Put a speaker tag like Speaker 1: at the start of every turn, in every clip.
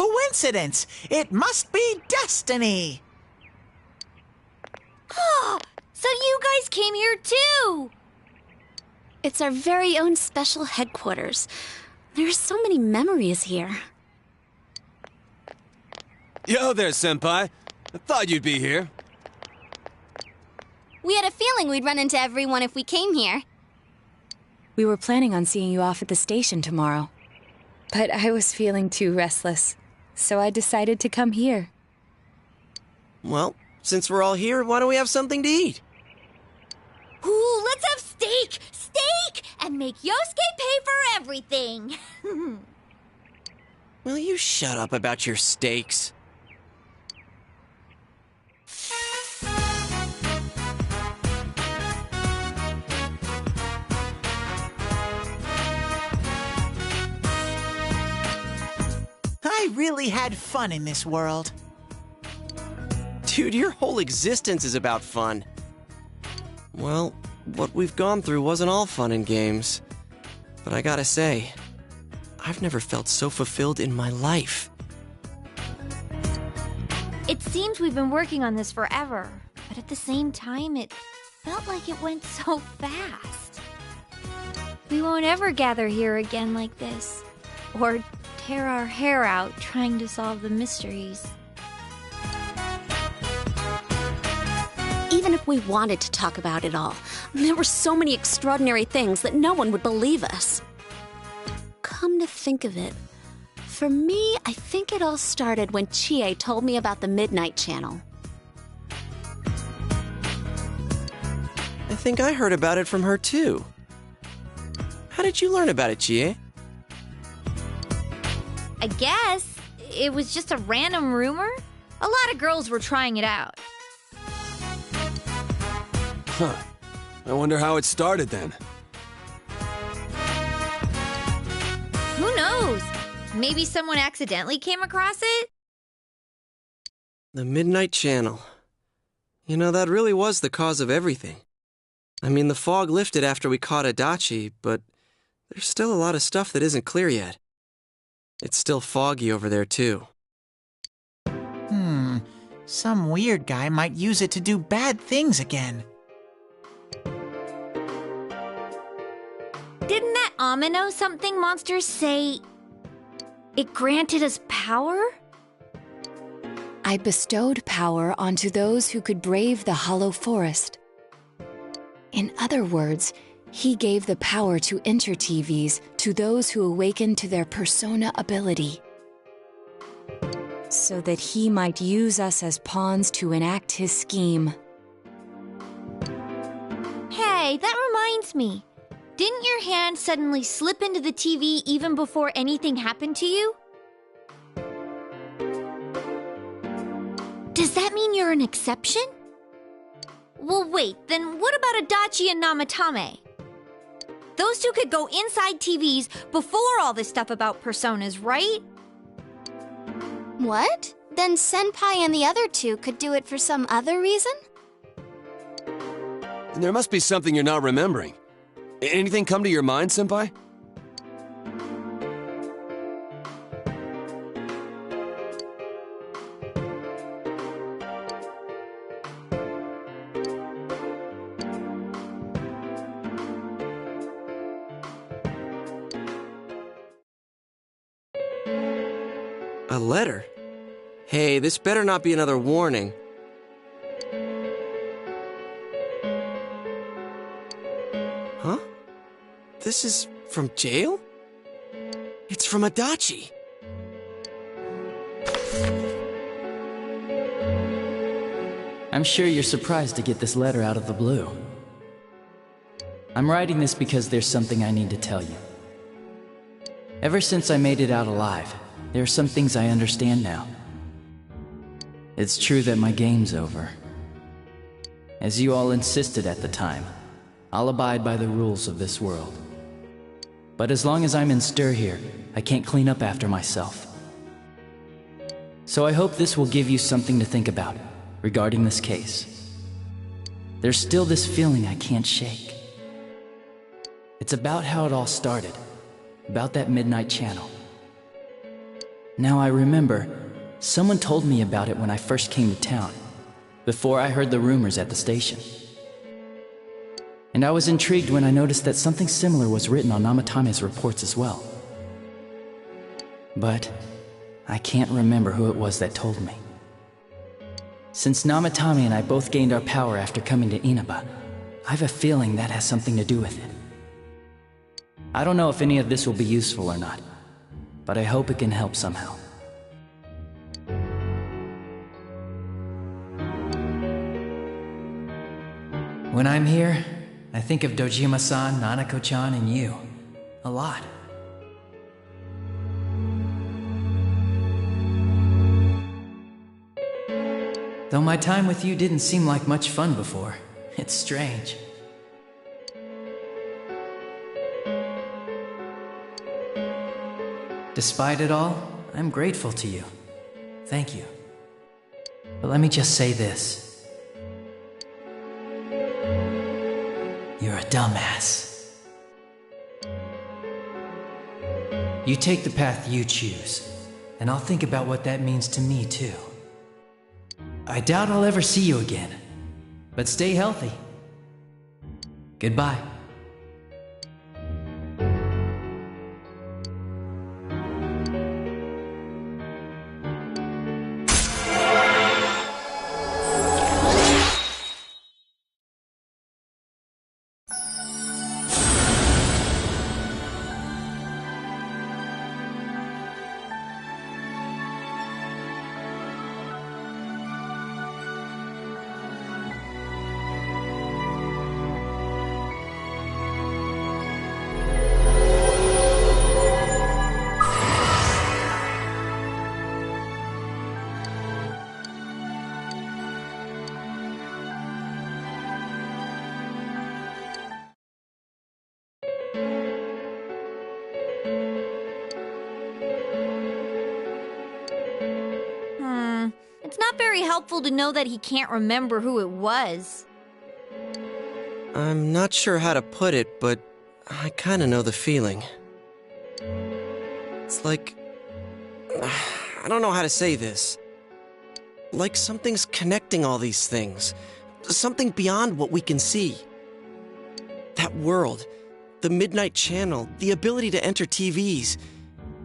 Speaker 1: coincidence. It must be destiny.
Speaker 2: Oh, so you guys came here too!
Speaker 3: It's our very own special headquarters. There are so many memories here.
Speaker 4: Yo there, Senpai. I thought you'd be here.
Speaker 3: We had a feeling we'd run into everyone if we came here.
Speaker 5: We were planning on seeing you off at the station tomorrow. But I was feeling too restless, so I decided to come here.
Speaker 6: Well, since we're all here, why don't we have something to eat?
Speaker 2: Ooh, let's have steak! Steak! And make Yosuke pay for everything!
Speaker 6: Will you shut up about your steaks?
Speaker 1: I really had fun in this world.
Speaker 6: Dude, your whole existence is about fun. Well, what we've gone through wasn't all fun and games. But I gotta say, I've never felt so fulfilled in my life.
Speaker 2: It seems we've been working on this forever, but at the same time, it felt like it went so fast. We won't ever gather here again like this, or tear our hair out trying to solve the mysteries.
Speaker 3: Even if we wanted to talk about it all, there were so many extraordinary things that no one would believe us. Come to think of it, for me, I think it all started when Chie told me about the Midnight Channel.
Speaker 6: I think I heard about it from her too. How did you learn about it, Chie?
Speaker 2: I guess it was just a random rumor. A lot of girls were trying it out.
Speaker 4: Huh. I wonder how it started then.
Speaker 2: Who knows? Maybe someone accidentally came across it?
Speaker 6: The Midnight Channel. You know, that really was the cause of everything. I mean, the fog lifted after we caught Adachi, but there's still a lot of stuff that isn't clear yet. It's still foggy over there, too.
Speaker 1: Some weird guy might use it to do bad things again.
Speaker 2: Didn't that Amino something monster say it granted us power?
Speaker 5: I bestowed power onto those who could brave the Hollow Forest. In other words, he gave the power to Inter-TVs to those who awakened to their persona ability, so that he might use us as pawns to enact his scheme.
Speaker 2: Hey, that reminds me. Didn't your hand suddenly slip into the TV even before anything happened to you? Does that mean you're an exception? Well, wait, then what about Adachi and Namatame? Those two could go inside TVs before all this stuff about personas, right?
Speaker 3: What? Then Senpai and the other two could do it for some other reason?
Speaker 4: There must be something you're not remembering. Anything come to your mind, Senpai?
Speaker 6: A letter? Hey, this better not be another warning. Huh? This is from jail? It's from Adachi.
Speaker 7: I'm sure you're surprised to get this letter out of the blue. I'm writing this because there's something I need to tell you. Ever since I made it out alive, there are some things I understand now. It's true that my game's over. As you all insisted at the time, I'll abide by the rules of this world. But as long as I'm in stir here, I can't clean up after myself. So I hope this will give you something to think about regarding this case. There's still this feeling I can't shake. It's about how it all started, about that Midnight Channel. Now I remember, someone told me about it when I first came to town, before I heard the rumors at the station. And I was intrigued when I noticed that something similar was written on Namatame's reports as well. But I can't remember who it was that told me. Since Namatame and I both gained our power after coming to Inaba, I have a feeling that has something to do with it. I don't know if any of this will be useful or not, but I hope it can help somehow. When I'm here, I think of Dojima-san, Nanako-chan, and you. A lot. Though my time with you didn't seem like much fun before, it's strange. Despite it all, I'm grateful to you. Thank you. But let me just say this. You're a dumbass. You take the path you choose, and I'll think about what that means to me too. I doubt I'll ever see you again, but stay healthy. Goodbye.
Speaker 2: It's not very helpful to know that he can't remember who it was.
Speaker 6: I'm not sure how to put it, but I kinda know the feeling. It's like... I don't know how to say this. Like something's connecting all these things. Something beyond what we can see. That world, the Midnight Channel, the ability to enter TVs,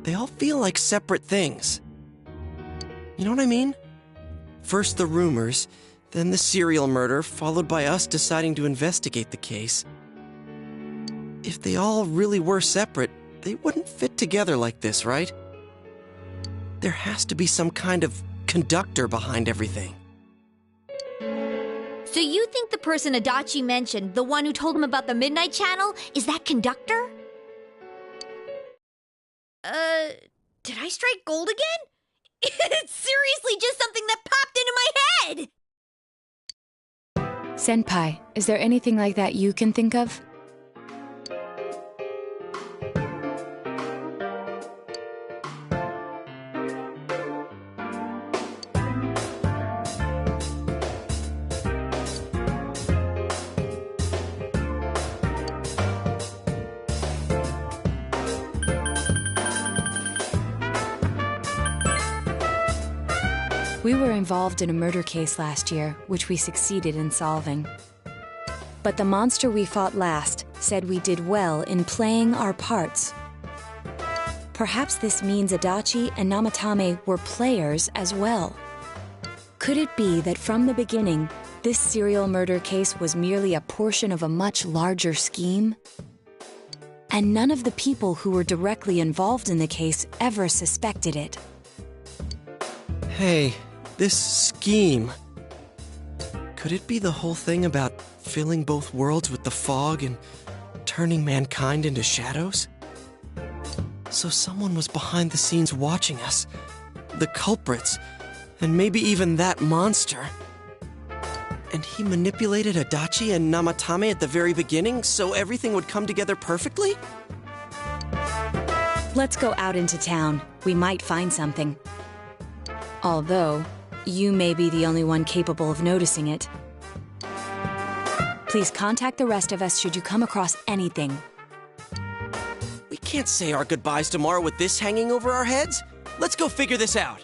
Speaker 6: they all feel like separate things. You know what I mean? First the rumors, then the serial murder, followed by us deciding to investigate the case. If they all really were separate, they wouldn't fit together like this, right? There has to be some kind of conductor behind everything.
Speaker 2: So you think the person Adachi mentioned, the one who told him about the Midnight Channel, is that conductor? Did I strike gold again? It's seriously just something that popped into my head!
Speaker 5: Senpai, is there anything like that you can think of? We were involved in a murder case last year, which we succeeded in solving. But the monster we fought last said we did well in playing our parts. Perhaps this means Adachi and Namatame were players as well. Could it be that from the beginning, this serial murder case was merely a portion of a much larger scheme? And none of the people who were directly involved in the case ever suspected it.
Speaker 6: Hey, this scheme. Could it be the whole thing about filling both worlds with the fog and turning mankind into shadows? So someone was behind the scenes watching us, the culprits, and maybe even that monster. And he manipulated Adachi and Namatame at the very beginning so everything would come together perfectly?
Speaker 5: Let's go out into town. We might find something. Although, you may be the only one capable of noticing it. Please contact the rest of us should you come across anything.
Speaker 6: We can't say our goodbyes tomorrow with this hanging over our heads.
Speaker 8: Let's go figure this out.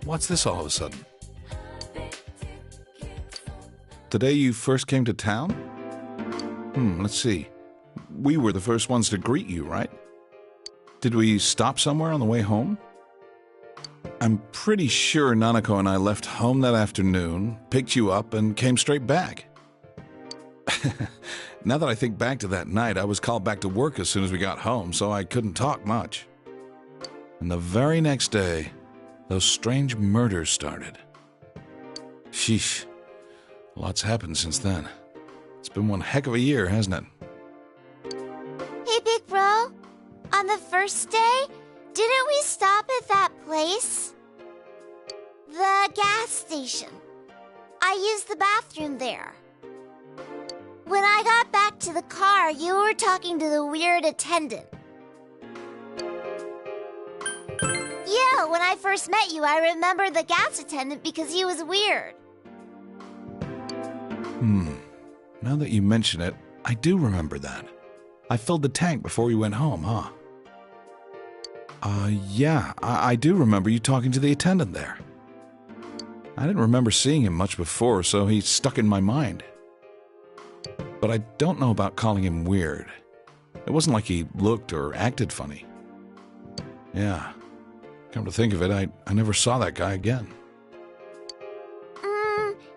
Speaker 9: What's this all of a sudden? The day you first came to town? Let's see. We were the first ones to greet you, right? Did we stop somewhere on the way home? I'm pretty sure Nanako and I left home that afternoon, picked you up, and came straight back. Now that I think back to that night, I was called back to work as soon as we got home, so I couldn't talk much. And the very next day, those strange murders started. Sheesh. Lots happened since then. It's been one heck of a year, hasn't it?
Speaker 2: Hey, big bro. On the first day, didn't we stop at that place? The gas station. I used the bathroom there. When I got back to the car, you were talking to the weird attendant. Yeah, when I first met you, I remembered the gas attendant because he was weird.
Speaker 9: Now that you mention it, I do remember that. I filled the tank before we went home, huh? Yeah, I do remember you talking to the attendant there. I didn't remember seeing him much before, so he stuck in my mind. But I don't know about calling him weird. It wasn't like he looked or acted funny. Yeah. Come to think of it, I never saw that guy again.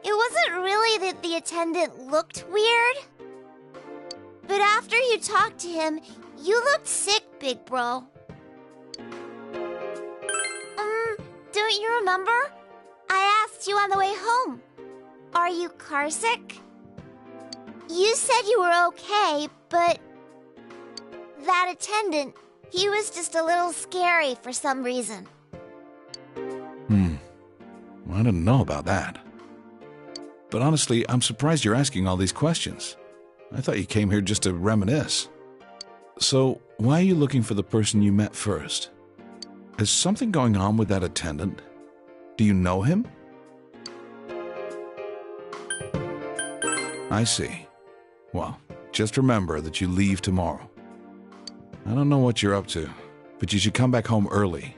Speaker 2: It wasn't really that the attendant looked weird. But after you talked to him, you looked sick, big bro. Don't you remember? I asked you on the way home. Are you carsick? You said you were okay, but that attendant, he was just a little scary for some reason.
Speaker 9: Well, I didn't know about that. But honestly, I'm surprised you're asking all these questions. I thought you came here just to reminisce. So, why are you looking for the person you met first? Is something going on with that attendant? Do you know him? I see. Well, just remember that you leave tomorrow. I don't know what you're up to, but you should come back home early.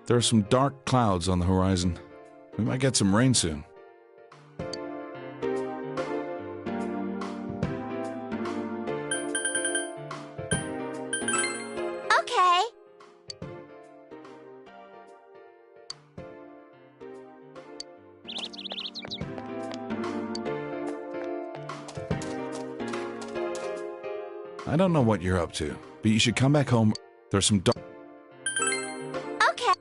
Speaker 9: There are some dark clouds on the horizon. We might get some rain soon.
Speaker 2: Okay.
Speaker 9: I don't know what you're up to, but you should come back home. There's some dark...
Speaker 2: Okay.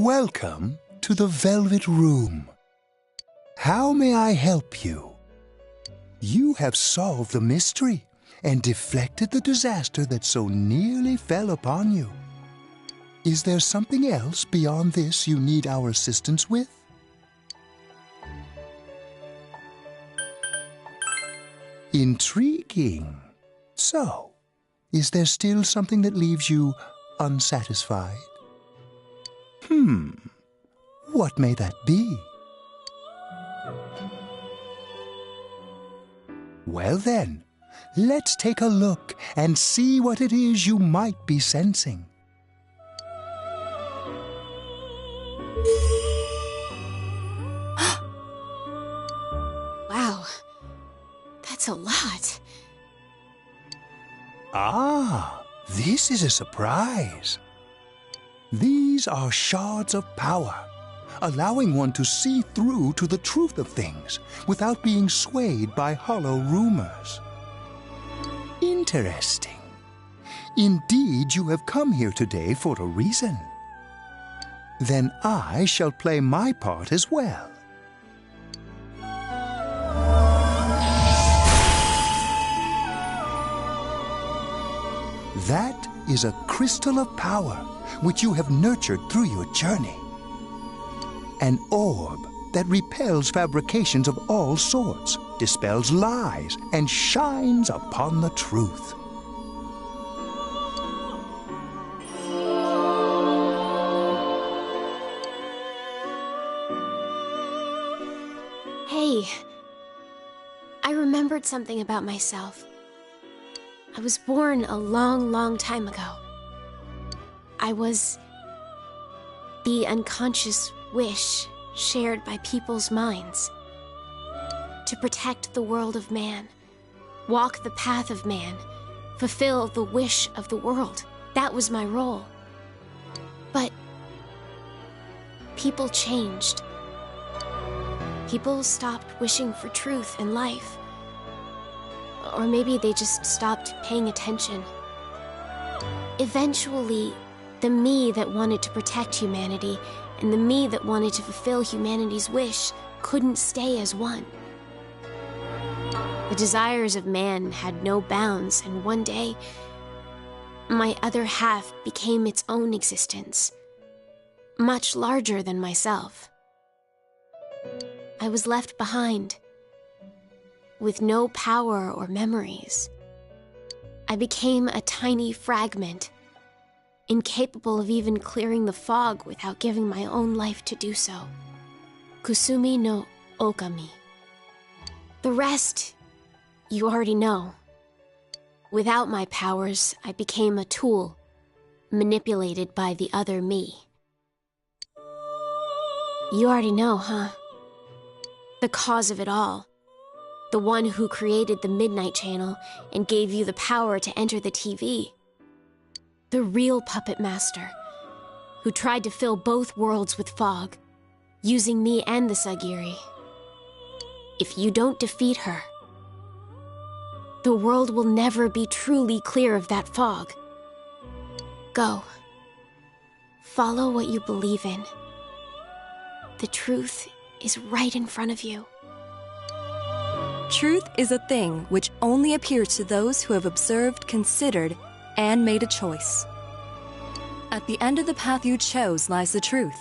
Speaker 8: Welcome to the Velvet Room. How may I help you? You have solved the mystery and deflected the disaster that so nearly fell upon you. Is there something else beyond this you need our assistance with? Intriguing. So, is there still something that leaves you unsatisfied? What may that be? Well then, let's take a look and see what it is you might be sensing.
Speaker 3: Wow, that's a lot.
Speaker 8: Ah, this is a surprise. These are shards of power, allowing one to see through to the truth of things without being swayed by hollow rumors. Interesting. Indeed, you have come here today for a reason. Then I shall play my part as well. That is a crystal of power which you have nurtured through your journey. An orb that repels fabrications of all sorts, dispels lies, and shines upon the truth.
Speaker 10: Hey, I remembered something about myself. I was born a long, long time ago. I was the unconscious wish shared by people's minds. To protect the world of man, walk the path of man, fulfill the wish of the world. That was my role. But people changed. People stopped wishing for truth in life. Or maybe they just stopped paying attention. Eventually, the me that wanted to protect humanity and the me that wanted to fulfill humanity's wish couldn't stay as one. The desires of man had no bounds, and one day, my other half became its own existence, much larger than myself. I was left behind, with no power or memories. I became a tiny fragment, incapable of even clearing the fog without giving my own life to do so. Kusumi no Okami. The rest, you already know. Without my powers, I became a tool, manipulated by the other me. You already know, huh? The cause of it all. The one who created the Midnight Channel and gave you the power to enter the TV. The real puppet master, who tried to fill both worlds with fog, using me and the Sagiri. If you don't defeat her, the world will never be truly clear of that fog. Go. Follow what you believe in. The truth is right in front of you.
Speaker 11: Truth is a thing which only appears to those who have observed, considered, and made a choice. At the end of the path you chose lies the truth.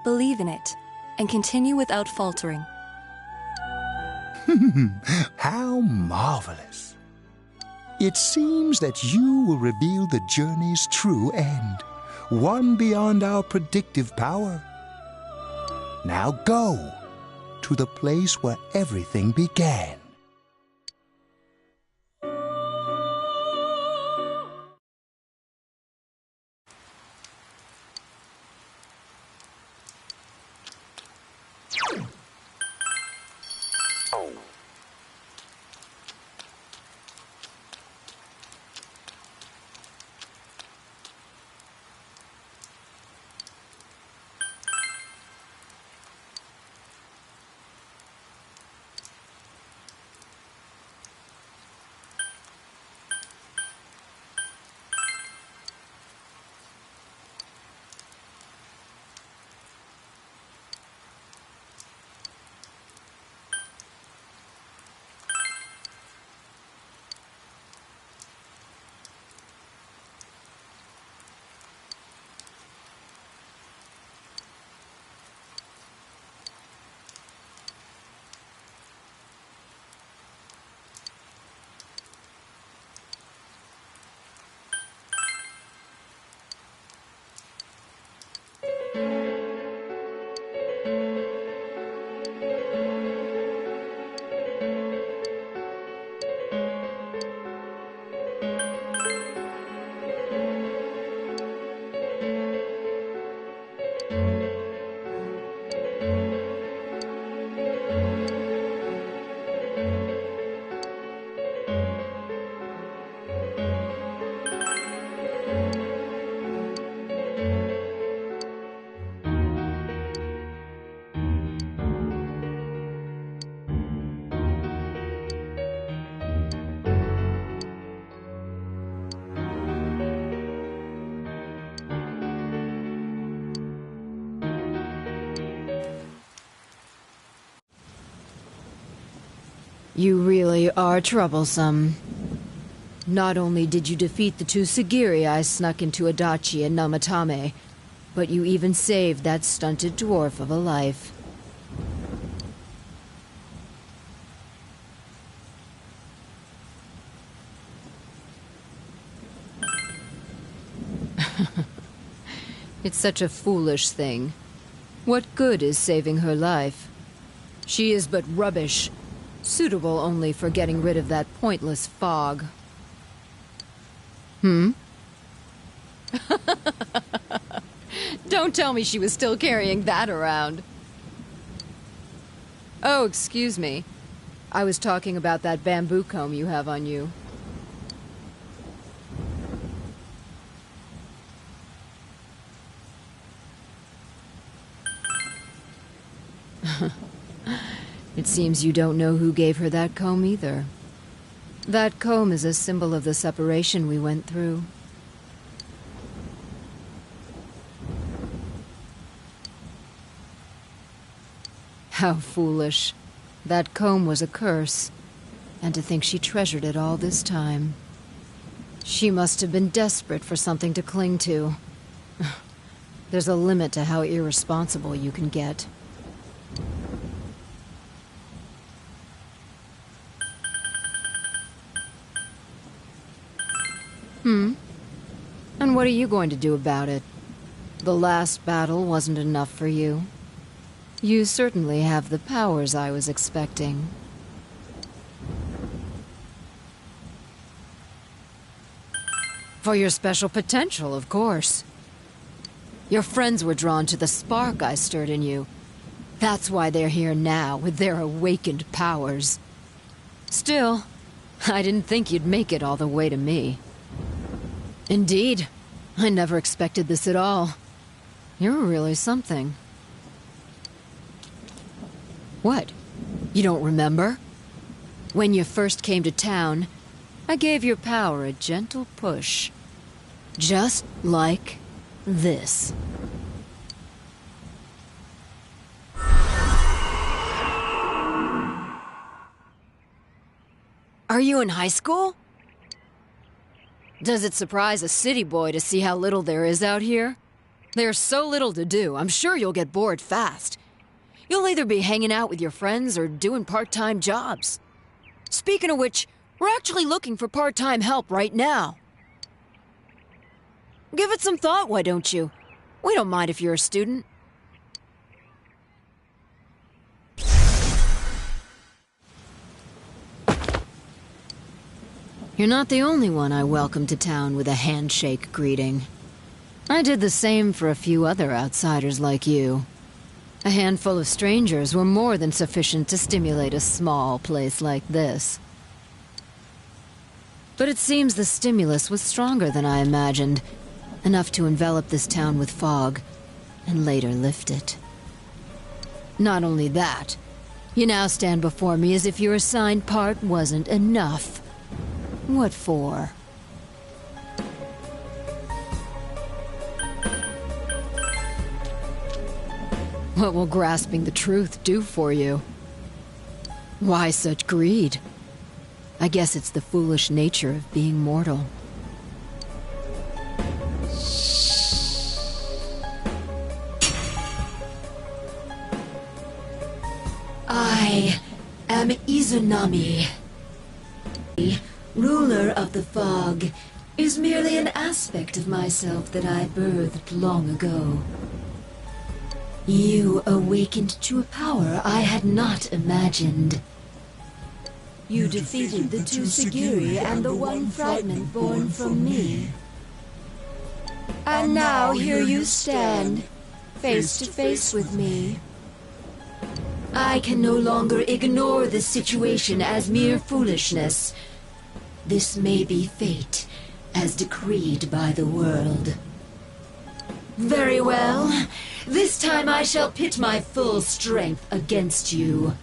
Speaker 11: Believe in it, and continue without faltering.
Speaker 8: How marvelous. It seems that you will reveal the journey's true end, one beyond our predictive power. Now go to the place where everything began.
Speaker 12: You really are troublesome. Not only did you defeat the two Sagiri I snuck into Adachi and Namatame, but you even saved that stunted dwarf of a life. It's such a foolish thing. What good is saving her life? She is but rubbish, suitable only for getting rid of that pointless fog. Don't tell me she was still carrying that around. Oh, excuse me. I was talking about that bamboo comb you have on you. It seems you don't know who gave her that comb either. That comb is a symbol of the separation we went through. How foolish. That comb was a curse. And to think she treasured it all this time. She must have been desperate for something to cling to. There's a limit to how irresponsible you can get. And what are you going to do about it? The last battle wasn't enough for you. You certainly have the powers I was expecting. For your special potential, of course. Your friends were drawn to the spark I stirred in you. That's why they're here now, with their awakened powers. Still, I didn't think you'd make it all the way to me. Indeed. I never expected this at all. You're really something. What? You don't remember? When you first came to town, I gave your power a gentle push. Just like this. Are you in high school? Does it surprise a city boy to see how little there is out here? There's so little to do, I'm sure you'll get bored fast. You'll either be hanging out with your friends or doing part-time jobs. Speaking of which, we're actually looking for part-time help right now. Give it some thought, why don't you? We don't mind if you're a student. You're not the only one I welcomed to town with a handshake greeting. I did the same for a few other outsiders like you. A handful of strangers were more than sufficient to stimulate a small place like this. But it seems the stimulus was stronger than I imagined, enough to envelop this town with fog, and later lift it. Not only that, you now stand before me as if your assigned part wasn't enough. What for? What will grasping the truth do for you? Why such greed? I guess it's the foolish nature of being mortal. I am Izunami. Ruler of the fog is merely an aspect of myself that I birthed long ago. You awakened to a power I had not imagined. You defeated the two Sagiri and the one fragment born from me. And now here you stand, face to face with me. I can no longer ignore this situation as mere foolishness. This may be fate, as decreed by the world. Very well. This time I shall pit my full strength against you.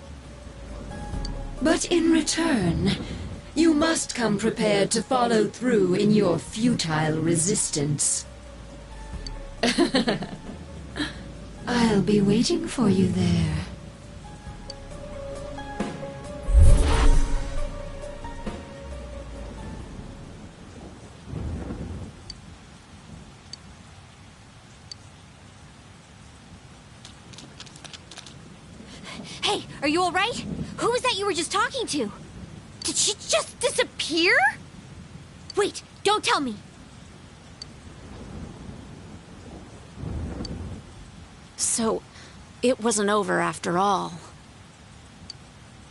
Speaker 12: But in return, you must come prepared to follow through in your futile resistance. I'll be waiting for you there.
Speaker 2: Hey, are you alright? Who was that you were just talking to? Did she just disappear? Wait, don't tell me.
Speaker 3: So, it wasn't over after all.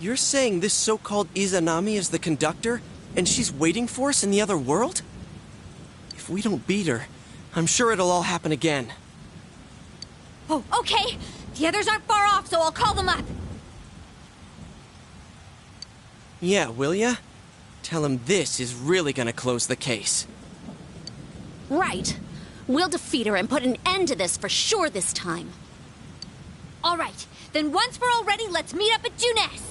Speaker 6: You're saying this so-called Izanami is the conductor, and she's waiting for us in the other world? If we don't beat her, I'm sure it'll all happen again.
Speaker 2: Oh, okay. The others aren't far off, so I'll call them up.
Speaker 6: Yeah, will ya? Tell him this is really gonna close the case.
Speaker 3: Right. We'll defeat her and put an end to this for sure this time.
Speaker 2: All right, then once we're all ready, let's meet up at Junes.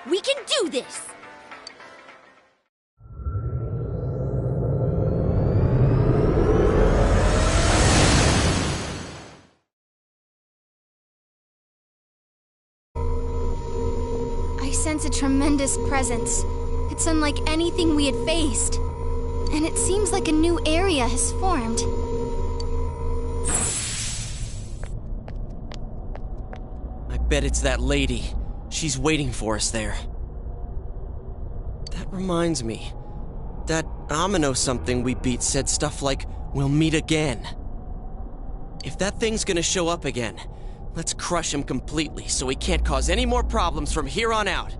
Speaker 2: We can do this!
Speaker 10: I sense a tremendous presence. It's unlike anything we had faced. And it seems like a new area has formed.
Speaker 6: I bet it's that lady. She's waiting for us there. That reminds me. That Amino something we beat said stuff like, "We'll meet again." If that thing's gonna show up again, let's crush him completely so he can't cause any more problems from here on out.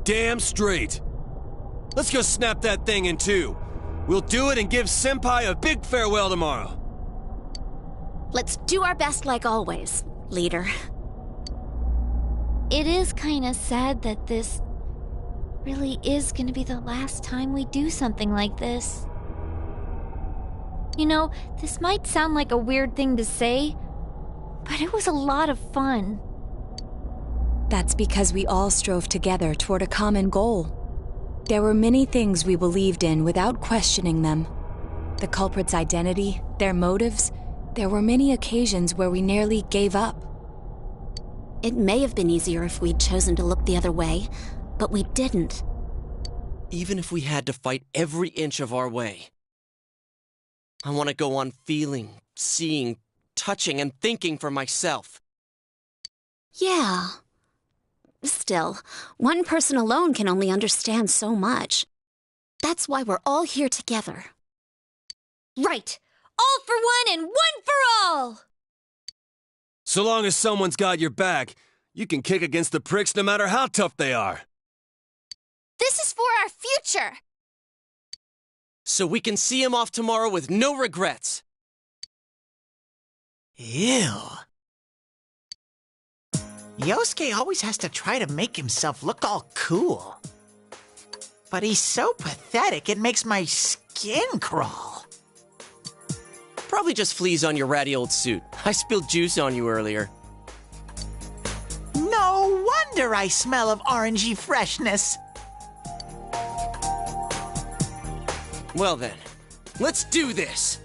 Speaker 4: Damn straight. Let's go snap that thing in two. We'll do it and give Senpai a big farewell tomorrow.
Speaker 3: Let's do our best like always, leader.
Speaker 2: It is kinda sad that this really is gonna be the last time we do something like this. You know, this might sound like a weird thing to say, but it was a lot of fun.
Speaker 5: That's because we all strove together toward a common goal. There were many things we believed in without questioning them. The culprit's identity, their motives. There were many occasions where we nearly gave up.
Speaker 3: It may have been easier if we'd chosen to look the other way, but we didn't.
Speaker 6: Even if we had to fight every inch of our way. I want to go on feeling, seeing, touching, and thinking for myself.
Speaker 3: Yeah. Still, one person alone can only understand so much. That's why we're all here together.
Speaker 2: Right! All for one and one for all!
Speaker 4: So long as someone's got your back, you can kick against the pricks no matter how tough they are.
Speaker 10: This is for our future!
Speaker 6: So we can see him off tomorrow with no regrets.
Speaker 1: Ew. Yosuke always has to try to make himself look all cool. But he's so pathetic, it makes my skin crawl.
Speaker 6: Probably just fleas on your ratty old suit. I spilled juice on you earlier.
Speaker 1: No wonder I smell of orangey freshness.
Speaker 6: Well then, let's do this!